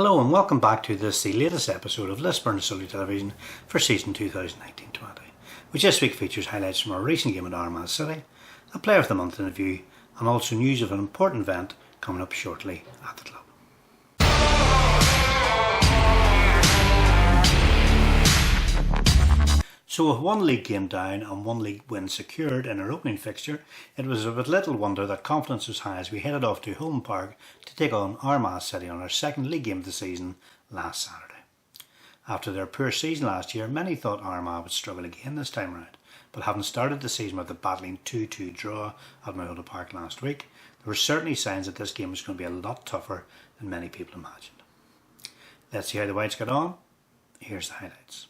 Hello and welcome back to the latest episode of Lisburn Distillery Television for season 2019-20, which this week features highlights from our recent game at Armagh City, a Player of the Month interview, and also news of an important event coming up shortly at the club. So with one league game down and one league win secured in our opening fixture, it was with little wonder that confidence was high as we headed off to Home Park to take on Armagh City on our second league game of the season last Saturday. After their poor season last year, many thought Armagh would struggle again this time round, but having started the season with a battling 2-2 draw at Month Park last week, there were certainly signs that this game was going to be a lot tougher than many people imagined. Let's see how the Whites got on. Here's the highlights.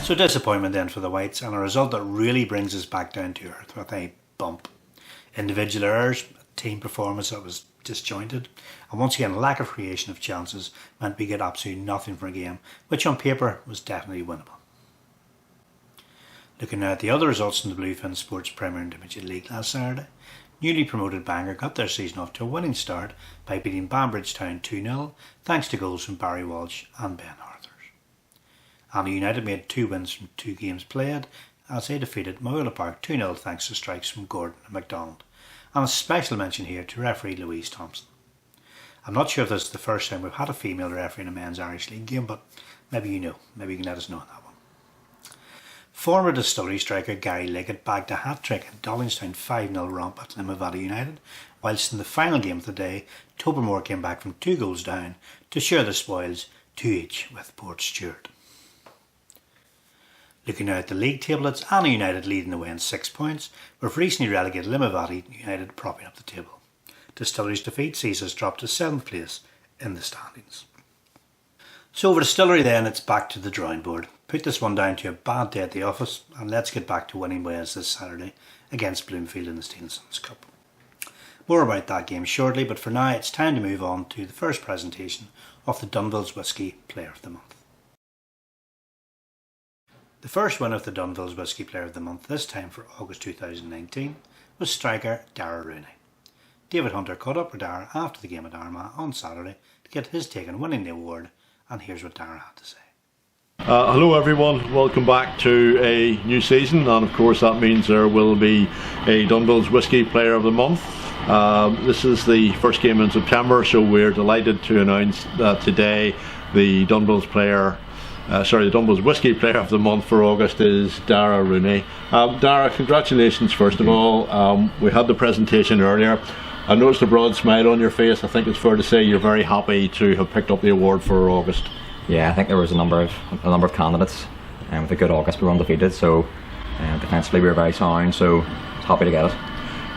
So disappointment then for the Whites, and a result that really brings us back down to earth with a bump. Individual errors, team performance that was disjointed, and once again lack of creation of chances meant we get absolutely nothing from a game which on paper was definitely winnable. Looking now at the other results in the Bluefin Sports Premier Intermediate League last Saturday, newly promoted Bangor got their season off to a winning start by beating Banbridge Town 2-0 thanks to goals from Barry Walsh and Ben Arthurs. Annie United made 2 wins from 2 games played as they defeated Month Park 2-0 thanks to strikes from Gordon and MacDonald, and a special mention here to referee Louise Thompson. I'm not sure if this is the first time we've had a female referee in a men's Irish League game, but Maybe you know, maybe you can let us know on that one. Former Distillery striker Gary Liggett bagged a hat-trick in Dollingstown 5-0 romp at Limavady United, whilst in the final game of the day, Tobermoor came back from 2 goals down to share the spoils 2 each with Port Stewart. Looking now at the league table, it's Anna United leading the way on 6 points, with recently relegated Limavady United propping up the table. Distillery's defeat sees us drop to 7th place in the standings. So over Distillery then, it's back to the drawing board. Put this one down to a bad day at the office, and let's get back to winning ways this Saturday against Bloomfield in the Steel and Sons Cup. More about that game shortly, but for now it's time to move on to the first presentation of the Dunville's Whisky Player of the Month. The first winner of the Dunville's Whisky Player of the Month, this time for August 2019, was striker Daire Rooney. David Hunter caught up with Daire after the game at Armagh on Saturday to get his take on winning the award, and here's what Daire had to say. Hello everyone, welcome back to a new season, and of course that means there will be a Dunville's Whisky Player of the Month. This is the first game in September, so we're delighted to announce that today the Dunville's Whisky Player of the Month for August is Daire Rooney. Daire, congratulations first of all. We had the presentation earlier. I noticed a broad smile on your face. I think it's fair to say you're very happy to have picked up the award for August. Yeah, I think there was a number of candidates, and with a good August we were undefeated, so defensively we were very sound, so happy to get it.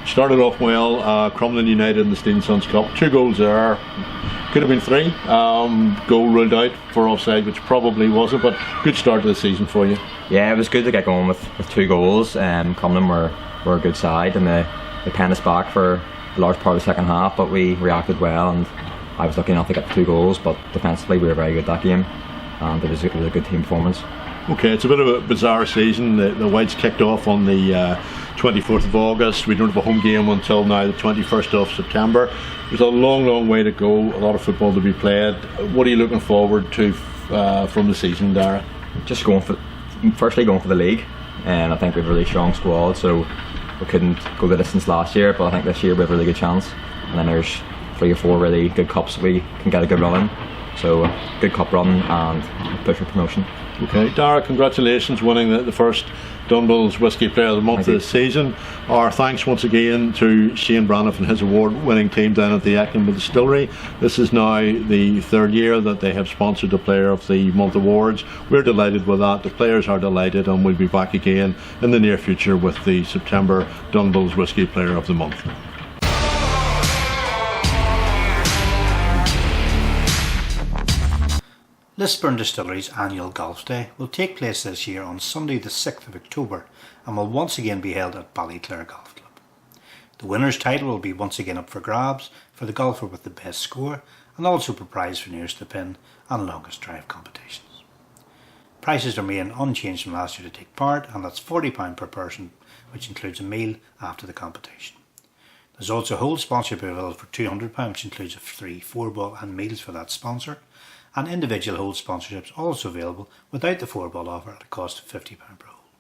Started off well, Crumlin United in the Steel and Sons Cup, 2 goals there, could have been 3, goal ruled out for offside, which probably wasn't, but good start to the season for you. Yeah, it was good to get going with 2 goals. Crumlin were a good side, and they penned us back for a large part of the second half, but we reacted well, and I was lucky enough to get 2 goals, but defensively we were very good that game, and it was a good team performance. Okay, it's a bit of a bizarre season. The Whites kicked off on the 24th of August. We don't have a home game until now the 21st of September. There's a long way to go, a lot of football to be played. What are you looking forward to from the season, Daire? Just firstly going for the league, and I think we have a really strong squad, so we couldn't go the distance last year, but I think this year we have a really good chance, and then there's 3 or 4 really good cups we can get a good run in, so good cup run and push for promotion. Okay, Daire, congratulations winning the first Dunville's Whisky Player of the Month of the season. Our thanks once again to Shane Braniff and his award-winning team down at the Armagh Distillery. This is now the 3rd year that they have sponsored the Player of the Month awards. We're delighted with that, the players are delighted, and we'll be back again in the near future with the September Dunville's Whisky Player of the Month. Lisburn Distillery's annual Golf Day will take place this year on Sunday the 6th of October and will once again be held at Ballyclare Golf Club. The winner's title will be once again up for grabs for the golfer with the best score, and also for prize for nearest the pin and longest drive competitions. Prices remain unchanged from last year to take part, and that's £40 per person, which includes a meal after the competition. There's also hole sponsorship available for £200, which includes a free 4-ball and meals for that sponsor, and individual hole sponsorships also available without the 4-ball offer at a cost of £50 per hole.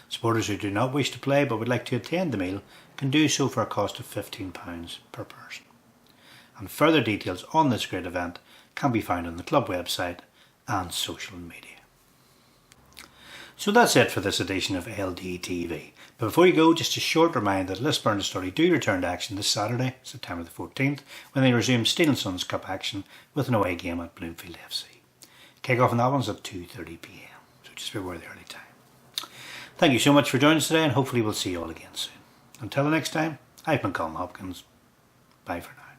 Supporters who do not wish to play but would like to attend the meal can do so for a cost of £15 per person. And further details on this great event can be found on the club website and social media. So that's it for this edition of LDTV. But before you go, just a short reminder that Lisburn Distillery do return to action this Saturday, September the 14th, when they resume Steel and Sons Cup action with an away game at Bloomfield FC. Kick-off on that one's at 2:30 PM, so just beware the early time. Thank you so much for joining us today, and hopefully we'll see you all again soon. Until the next time, I've been Colin Hopkins. Bye for now.